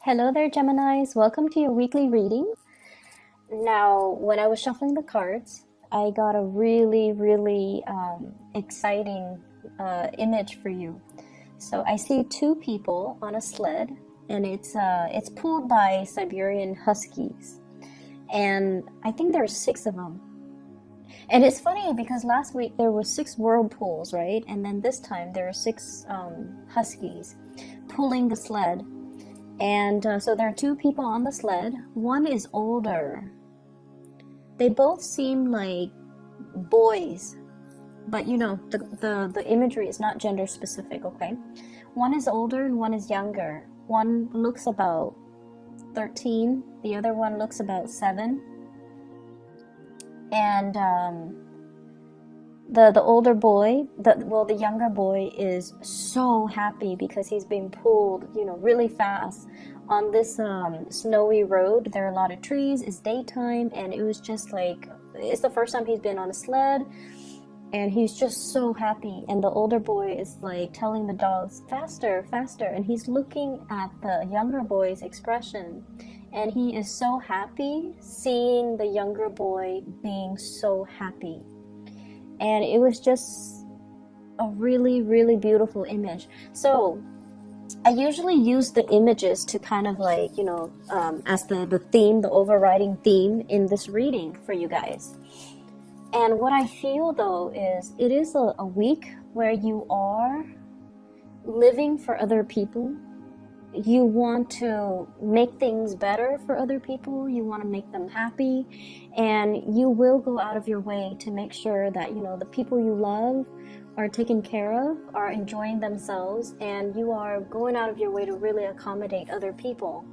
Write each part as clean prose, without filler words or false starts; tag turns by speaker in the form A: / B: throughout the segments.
A: Hello there, Geminis. Welcome to your weekly reading. Now, when I was shuffling the cards, I got a really exciting image for you. So I see two people on a sled, and it's pulled by Siberian huskies, and I think there's six of them. And it's funny because last week there were six whirlpools, right? And then this time there are six huskies pulling the sled. And so there are two people on the sled. One is older. They both seem like boys, but you know, the imagery is not gender specific, okay? One is older and one is younger. One looks about 13, the other one looks about 7. And the older boy, the younger boy is so happy because he's being pulled, really fast on this snowy road. There are a lot of trees. It's daytime, and it was just like, it's the first time he's been on a sled, and he's just so happy. And the older boy is like telling the dogs, faster, faster, and he's looking at the younger boy's expression, and he is so happy seeing the younger boy being so happy. And it was just a really beautiful image. So I usually use the images to kind of like, as the theme, the overriding theme in this reading for you guys. And what I feel though is it is a week where you are living for other people. You want to make things better for other people. You want to make them happy, and you will go out of your way to make sure that the people you love are taken care of, are enjoying themselves, and you are going out of your way to really accommodate other people.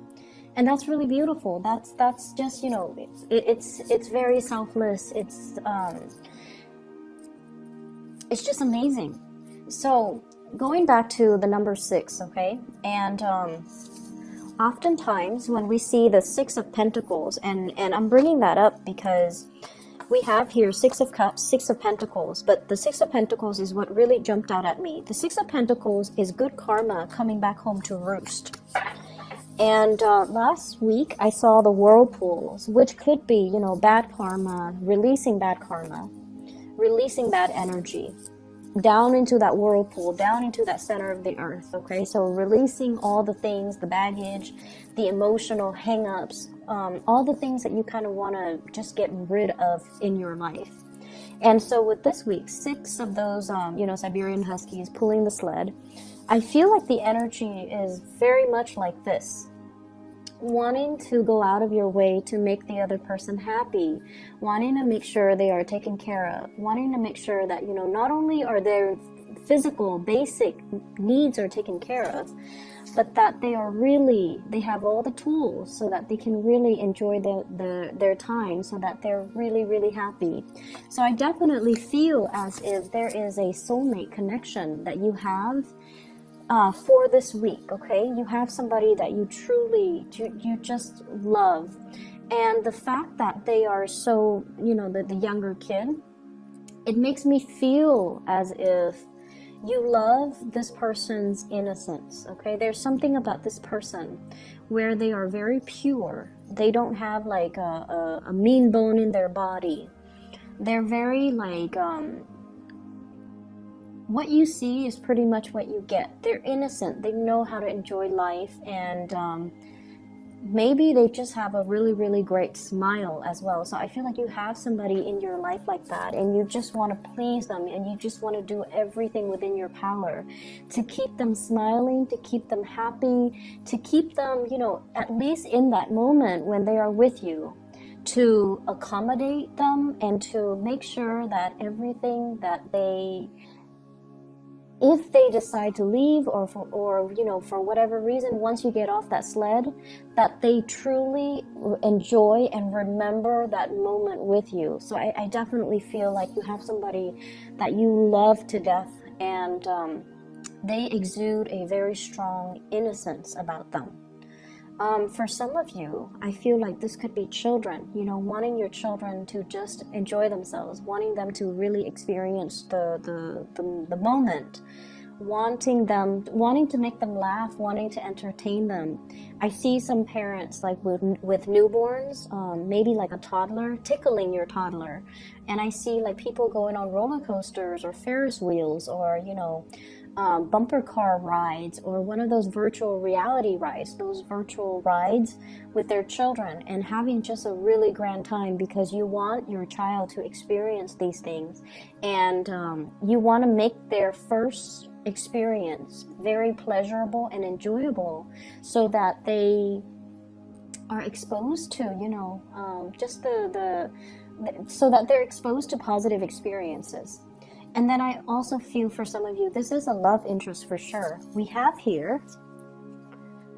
A: And that's really beautiful. That's just it's very selfless. It's just amazing. So going back to the number 6, okay? And oftentimes when we see the 6 of Pentacles, and I'm bringing that up because we have here 6 of Cups, 6 of Pentacles, but the 6 of Pentacles is what really jumped out at me. The 6 of Pentacles is good karma coming back home to roost. And last week I saw the whirlpools, which could be, bad karma, releasing bad energy down into that whirlpool, down into that center of the earth, okay? So releasing all the things, the baggage, the emotional hang-ups, all the things that you kind of want to just get rid of in your life. And so with this week, 6 of those, Siberian huskies pulling the sled, I feel like the energy is very much like this. Wanting to go out of your way to make the other person happy, wanting to make sure they are taken care of, wanting to make sure that, not only are their physical basic needs are taken care of, but that they have all the tools so that they can really enjoy their time, so that they're really happy. So I definitely feel as if there is a soulmate connection that you have for this week, okay? You have somebody that you truly, you just love. And the fact that they are so, the younger kid, it makes me feel as if you love this person's innocence, okay? There's something about this person where they are very pure. They don't have like a mean bone in their body. They're very like, what you see is pretty much what you get. They're innocent. They know how to enjoy life, and maybe they just have a really great smile as well. So I feel like you have somebody in your life like that, and you just want to please them, and you just want to do everything within your power to keep them smiling, to keep them happy, to keep them, at least in that moment when they are with you, to accommodate them and to make sure that everything that if they decide to leave or for whatever reason, once you get off that sled, that they truly enjoy and remember that moment with you. So I definitely feel like you have somebody that you love to death, and they exude a very strong innocence about them. For some of you, I feel like this could be children, wanting your children to just enjoy themselves, wanting them to really experience the moment wanting to make them laugh, wanting to entertain them. I see some parents like with newborns, maybe like a toddler, tickling your toddler. And I see like people going on roller coasters or Ferris wheels, or, you know, bumper car rides, or one of those virtual reality rides, those virtual rides with their children, and having just a really grand time because you want your child to experience these things, and you want to make their first experience very pleasurable and enjoyable, so that they are exposed to, you know, so that they're exposed to positive experiences. And then I also feel for some of you, this is a love interest for sure. We have here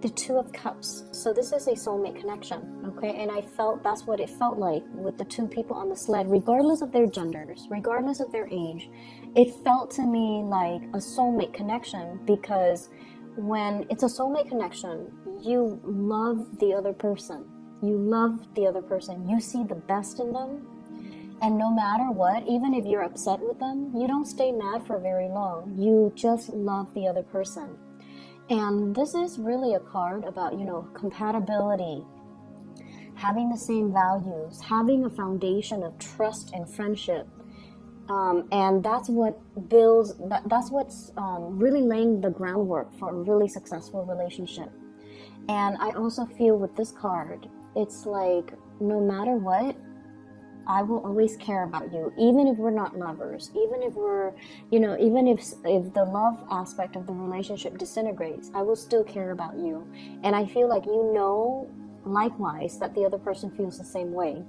A: the Two of Cups. So this is a soulmate connection, okay? And I felt that's what it felt like with the two people on the sled, regardless of their genders, regardless of their age. It felt to me like a soulmate connection, because when it's a soulmate connection, you love the other person. You love the other person. You see the best in them. And no matter what, even if you're upset with them, you don't stay mad for very long. You just love the other person. And this is really a card about, you know, compatibility, having the same values, having a foundation of trust and friendship. And that's what builds, that's what's really laying the groundwork for a really successful relationship. And I also feel with this card, it's like, no matter what, I will always care about you, even if we're not lovers, even if we're, you know, even if the love aspect of the relationship disintegrates, I will still care about you. And I feel like, you know, likewise, that the other person feels the same way.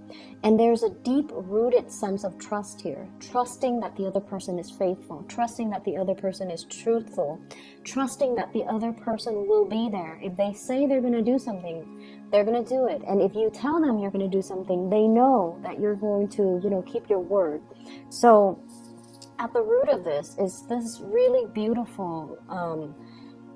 A: And there's a deep rooted sense of trust here, trusting that the other person is faithful, trusting that the other person is truthful, trusting that the other person will be there. If they say they're going to do something, they're going to do it. And if you tell them you're going to do something, they know that you're going to, you know, keep your word. So at the root of this is this really beautiful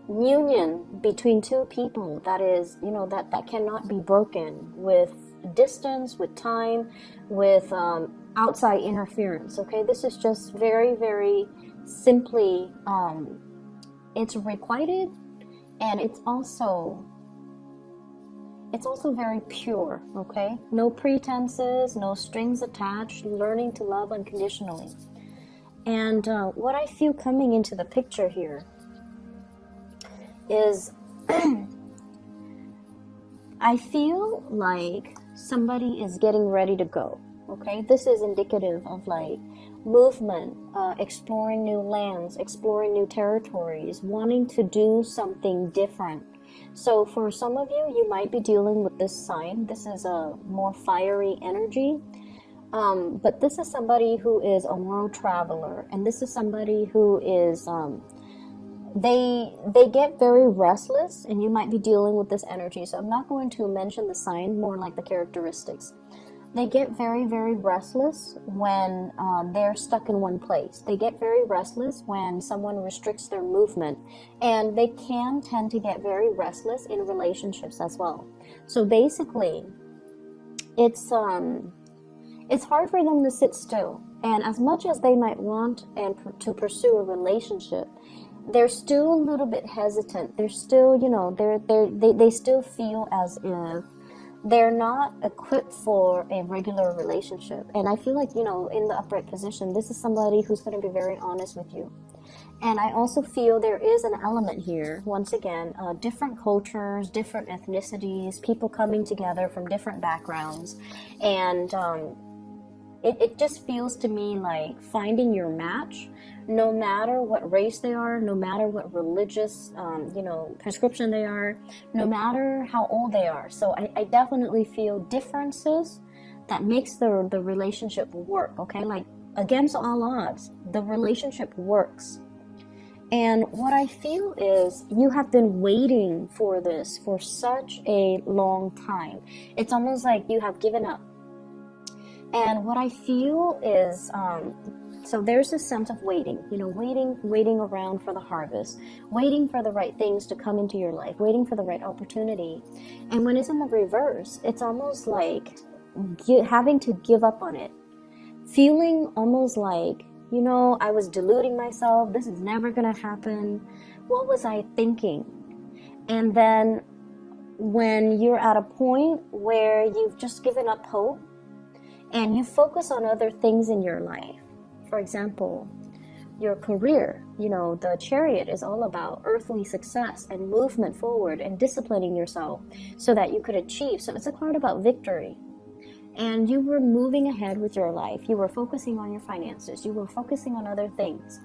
A: union between two people that is, you know, that cannot be broken with distance, with time, with outside interference. Okay, this is just very, very simply, it's requited, and it's also very pure. Okay, no pretenses, no strings attached, learning to love unconditionally. And what I feel coming into the picture here is I feel like somebody is getting ready to go. Okay, this is indicative of like movement, exploring new lands, exploring new territories, wanting to do something different. So for some of you, you might be dealing with this sign. This is a more fiery energy. But this is somebody who is a world traveler, and this is somebody who is they get very restless, and you might be dealing with this energy. So I'm not going to mention the sign, more like the characteristics. They get very, very restless when they're stuck in one place. They get very restless when someone restricts their movement, and they can tend to get very restless in relationships as well. So basically, it's hard for them to sit still. And as much as they might want to pursue a relationship, they're still a little bit hesitant. They're still, you know, they still feel as if they're not equipped for a regular relationship. And I feel like, you know, in the upright position, this is somebody who's going to be very honest with you. And I also feel there is an element here, once again, different cultures, different ethnicities, people coming together from different backgrounds. And it just feels to me like finding your match, no matter what race they are, no matter what religious, you know, prescription they are, no matter how old they are. So I definitely feel differences that makes the relationship work, okay? Like, against all odds, the relationship works. And what I feel is you have been waiting for this for such a long time. It's almost like you have given up. And what I feel is, so there's this sense of waiting, you know, waiting around for the harvest, waiting for the right things to come into your life, waiting for the right opportunity. And when it's in the reverse, it's almost like having to give up on it, feeling almost like You know, I was deluding myself. This is never going to happen. What was I thinking? And then when you're at a point where you've just given up hope and you focus on other things in your life, for example, your career, you know, the chariot is all about earthly success and movement forward and disciplining yourself so that you could achieve. So it's a card about victory. And you were moving ahead with your life. You were focusing on your finances. You were focusing on other things.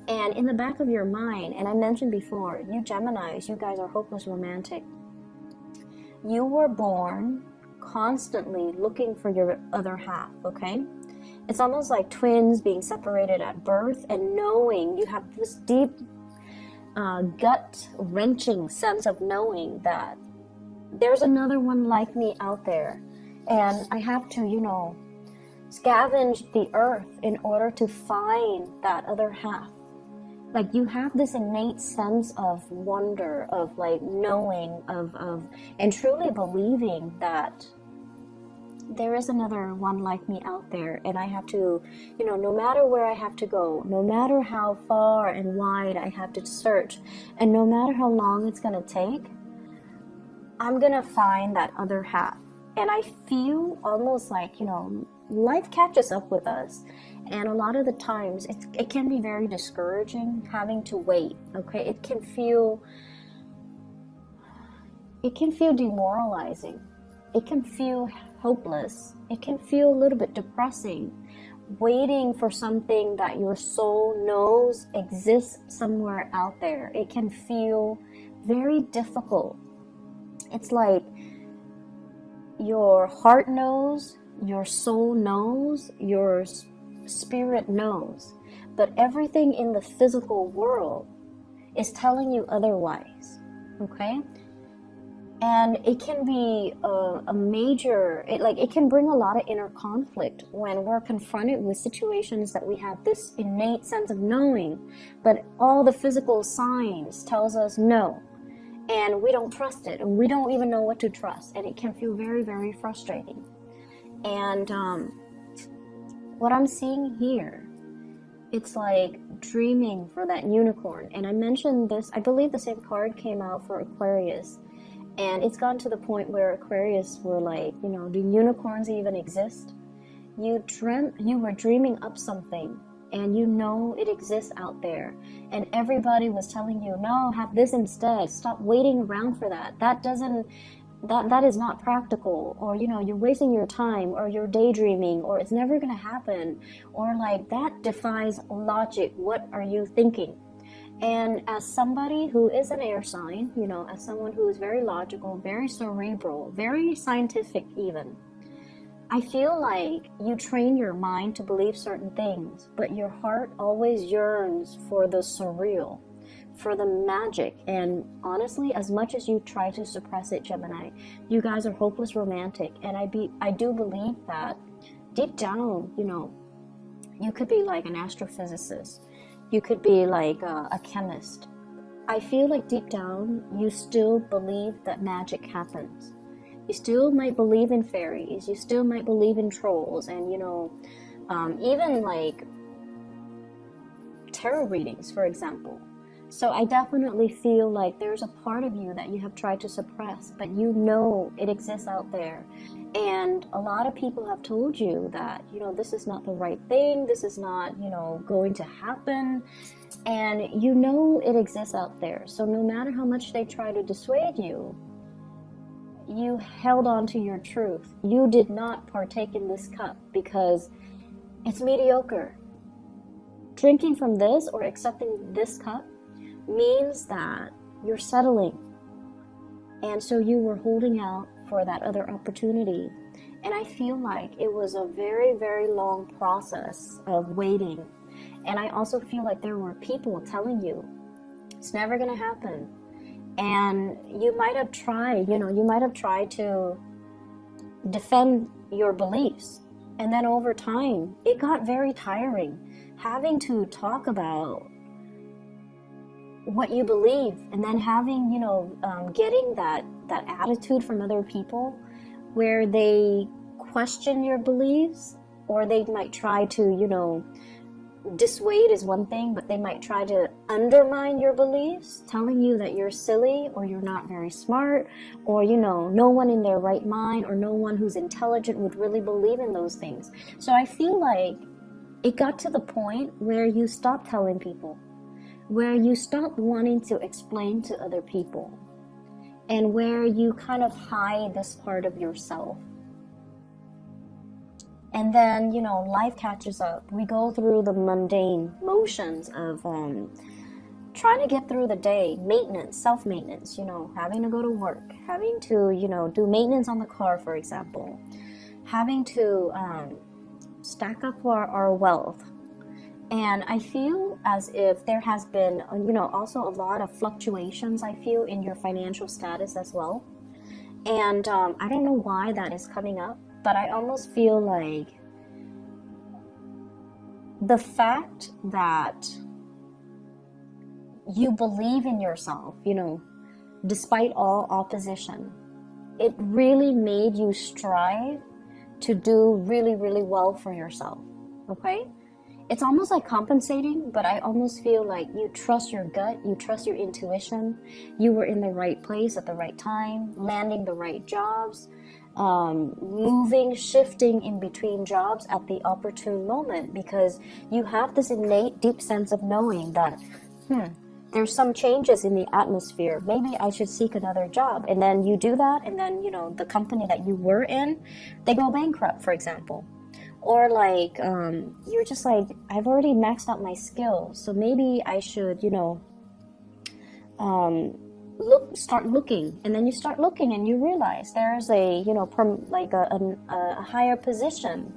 A: And in the back of your mind, and I mentioned before, you Geminis, you guys are hopeless romantic. You were born constantly looking for your other half, okay? It's almost like twins being separated at birth and knowing, you have this deep gut-wrenching sense of knowing that there's another one like me out there. And I have to, you know, scavenge the earth in order to find that other half. Like, you have this innate sense of wonder, of like knowing, of and truly believing that there is another one like me out there. And I have to, you know, no matter where I have to go, no matter how far and wide I have to search, and no matter how long it's going to take, I'm going to find that other half. And I feel almost like, you know, life catches up with us. And a lot of the times it can be very discouraging having to wait, okay? It can feel demoralizing. It can feel hopeless. It can feel a little bit depressing, waiting for something that your soul knows exists somewhere out there. It can feel very difficult. It's like your heart knows, your soul knows, your spirit knows, but everything in the physical world is telling you otherwise, okay? And it can be a major, it can bring a lot of inner conflict when we're confronted with situations that we have this innate sense of knowing, but all the physical signs tells us no. And we don't trust it, and we don't even know what to trust, and it can feel very, very frustrating. And what I'm seeing here, it's like dreaming for that unicorn. And I mentioned this, I believe the same card came out for Aquarius, and it's gone to the point where Aquarius were like, you know, do unicorns even exist? You were dreaming up something, and you know it exists out there, and everybody was telling you, no, have this instead, stop waiting around for that, that is not practical, or, you know, you're wasting your time, or you're daydreaming, or it's never going to happen, or like that defies logic, what are you thinking? And as somebody who is an air sign, you know, as someone who is very logical, very cerebral, very scientific even, I feel like you train your mind to believe certain things, but your heart always yearns for the surreal, for the magic. And honestly, as much as you try to suppress it, Gemini, you guys are hopeless romantic. And I do believe that deep down, you know, you could be like an astrophysicist. You could be like a chemist. I feel like deep down, you still believe that magic happens. You still might believe in fairies. You still might believe in trolls, and, you know, even like tarot readings, for example. So I definitely feel like there's a part of you that you have tried to suppress, but you know it exists out there. And a lot of people have told you that, you know, this is not the right thing. This is not, you know, going to happen. And you know it exists out there. So no matter how much they try to dissuade you, you held on to your truth. You did not partake in this cup because it's mediocre. Drinking from this or accepting this cup means that you're settling. And so you were holding out for that other opportunity. And I feel like it was a very, very long process of waiting. And I also feel like there were people telling you, it's never going to happen. And you might have tried, you know, you might have tried to defend your beliefs. And then over time, it got very tiring having to talk about what you believe, and then having, you know, getting that attitude from other people where they question your beliefs, or they might try to, you know, dissuade is one thing, but they might try to undermine your beliefs, telling you that you're silly or you're not very smart, or no one in their right mind or no one who's intelligent would really believe in those things. So I feel like it got to the point where you stop telling people, where you stop wanting to explain to other people, and where you kind of hide this part of yourself. And then, life catches up. We go through the mundane motions of trying to get through the day, maintenance, self-maintenance, having to go to work, having to, do maintenance on the car, for example, having to stack up our wealth. And I feel as if there has been, also a lot of fluctuations, I feel, in your financial status as well. And I don't know why that is coming up, but I almost feel like the fact that you believe in yourself, despite all opposition, it really made you strive to do really, really well for yourself, okay? It's almost like compensating, but I almost feel like you trust your gut, you trust your intuition, you were in the right place at the right time, landing the right jobs, moving, shifting in between jobs at the opportune moment, because you have this innate deep sense of knowing that, there's some changes in the atmosphere. Maybe I should seek another job. And then you do that, and then, the company that you were in, they go bankrupt, for example. Or like, you're just like, I've already maxed out my skills, so maybe I should, start looking. And then you start looking and you realize there's a, a higher position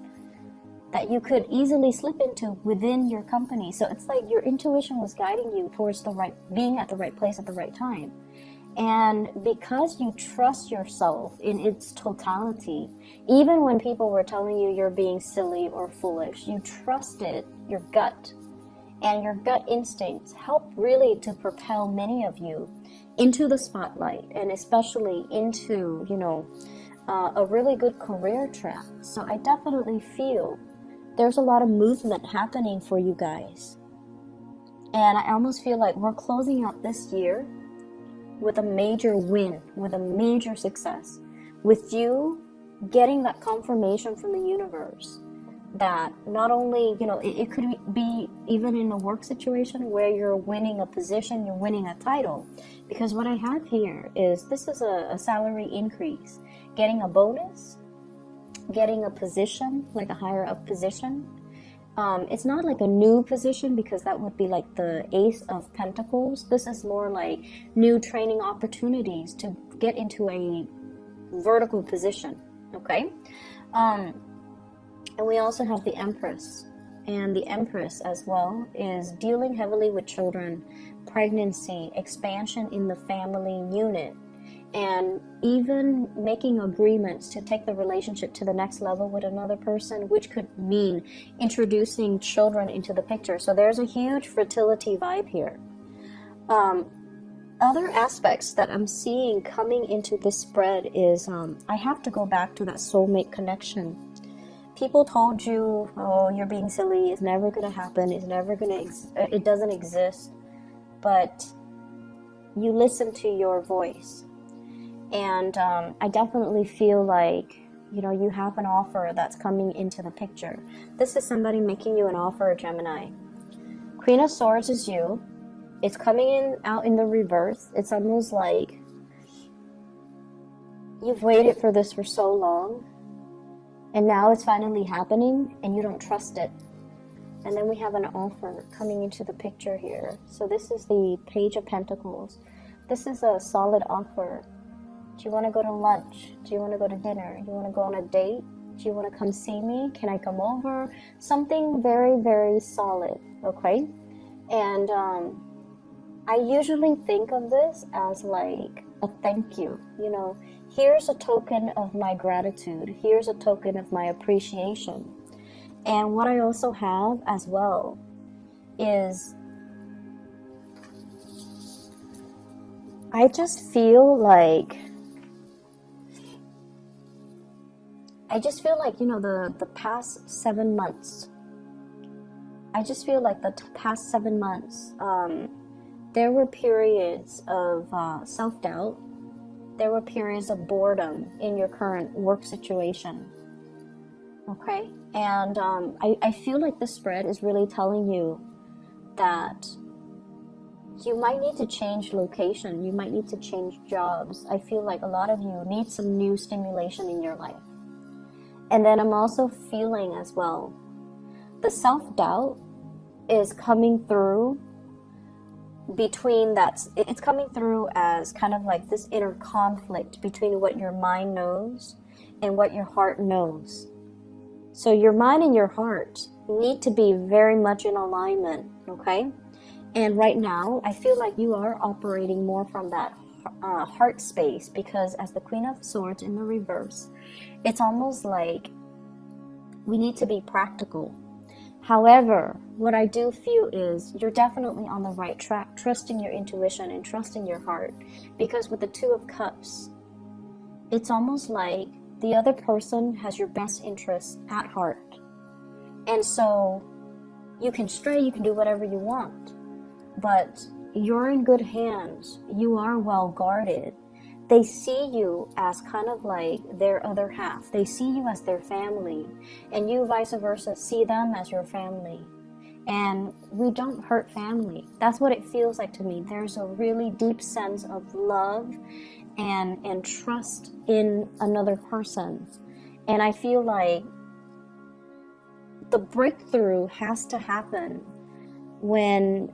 A: that you could easily slip into within your company. So it's like your intuition was guiding you towards being at the right place at the right time. And because you trust yourself in its totality, even when people were telling you you're being silly or foolish, you trusted your gut. And your gut instincts help really to propel many of you into the spotlight, and especially into, a really good career track. So I definitely feel there's a lot of movement happening for you guys. And I almost feel like we're closing out this year with a major win, with a major success, with you getting that confirmation from the universe that not only, it could be even in a work situation where you're winning a position, you're winning a title. Because what I have here is, this is a salary increase, getting a bonus, getting a position, like a higher up position. It's not like a new position, because that would be like the Ace of Pentacles. This is more like new training opportunities to get into a vertical position, okay? And we also have the Empress. And the Empress as well is dealing heavily with children, pregnancy, expansion in the family unit, and even making agreements to take the relationship to the next level with another person, which could mean introducing children into the picture. So there's a huge fertility vibe here. Other aspects that I'm seeing coming into this spread is, I have to go back to that soulmate connection. People told you, oh, you're being silly, it's never going to happen, it doesn't exist. But you listen to your voice. And I definitely feel like, you have an offer that's coming into the picture. This is somebody making you an offer, Gemini. Queen of Swords is you. It's coming out in the reverse. It's almost like you've waited for this for so long, and now it's finally happening, and you don't trust it. And then we have an offer coming into the picture here. So this is the Page of Pentacles. This is a solid offer. Do you want to go to lunch? Do you want to go to dinner? Do you want to go on a date? Do you want to come see me? Can I come over? Something very, very solid, okay? And I usually think of this as like a thank you. Here's a token of my gratitude. Here's a token of my appreciation. And what I also have as well is, I just feel like, the past 7 months, I just feel like the past 7 months, there were periods of self-doubt. There were periods of boredom in your current work situation. Okay? And I feel like this spread is really telling you that you might need to change location. You might need to change jobs. I feel like a lot of you need some new stimulation in your life. And then I'm also feeling as well, the self-doubt is coming through between that. It's coming through as kind of like this inner conflict between what your mind knows and what your heart knows. So your mind and your heart need to be very much in alignment, okay? And right now, I feel like you are operating more from that heart space, because as the Queen of Swords in the reverse, it's almost like we need to be practical. However, what I do feel is you're definitely on the right track, trusting your intuition and trusting your heart. Because with the Two of Cups, it's almost like the other person has your best interests at heart. And so you can stray, you can do whatever you want, but you're in good hands. You are well guarded. They see you as kind of like their other half. They see you as their family, and you vice versa see them as your family. And we don't hurt family. That's what it feels like to me. There's a really deep sense of love and trust in another person. And I feel like the breakthrough has to happen when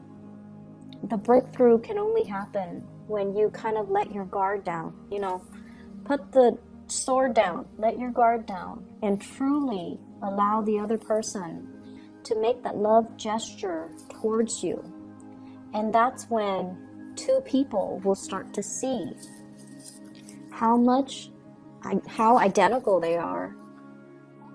A: the breakthrough can only happen when you kind of let your guard down, you know, put the sword down, let your guard down, and truly allow the other person to make that love gesture towards you. And that's when two people will start to see how identical they are,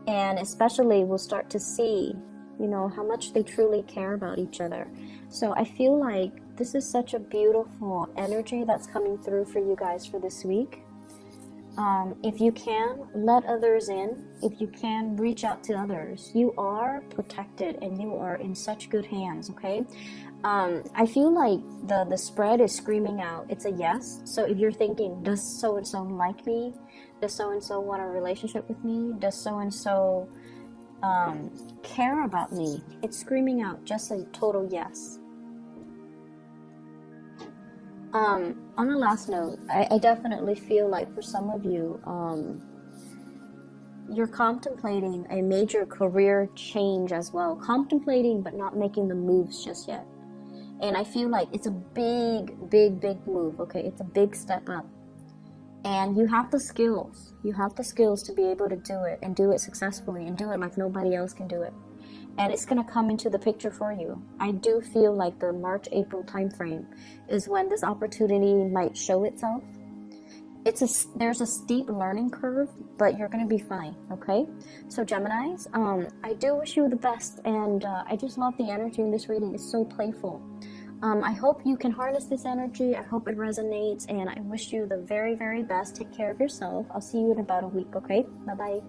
A: and especially will start to see, you know, how much they truly care about each other. So I feel like this is such a beautiful energy that's coming through for you guys for this week. If you can, let others in. If you can, reach out to others. You are protected and you are in such good hands, okay? I feel like the spread is screaming out, it's a yes. So if you're thinking, does so-and-so like me? Does so-and-so want a relationship with me? Does so-and-so care about me? It's screaming out just a total yes. On a last note, I definitely feel like for some of you, you're contemplating a major career change as well. Contemplating, but not making the moves just yet. And I feel like it's a big move, okay? It's a big step up. And you have the skills. You have the skills to be able to do it and do it successfully and do it like nobody else can do it. And it's going to come into the picture for you. I do feel like the March-April time frame is when this opportunity might show itself. There's a steep learning curve, but you're going to be fine, okay? So Geminis, I do wish you the best, and I just love the energy in this reading. It's so playful. I hope you can harness this energy. I hope it resonates, and I wish you the very, very best. Take care of yourself. I'll see you in about a week, okay? Bye-bye.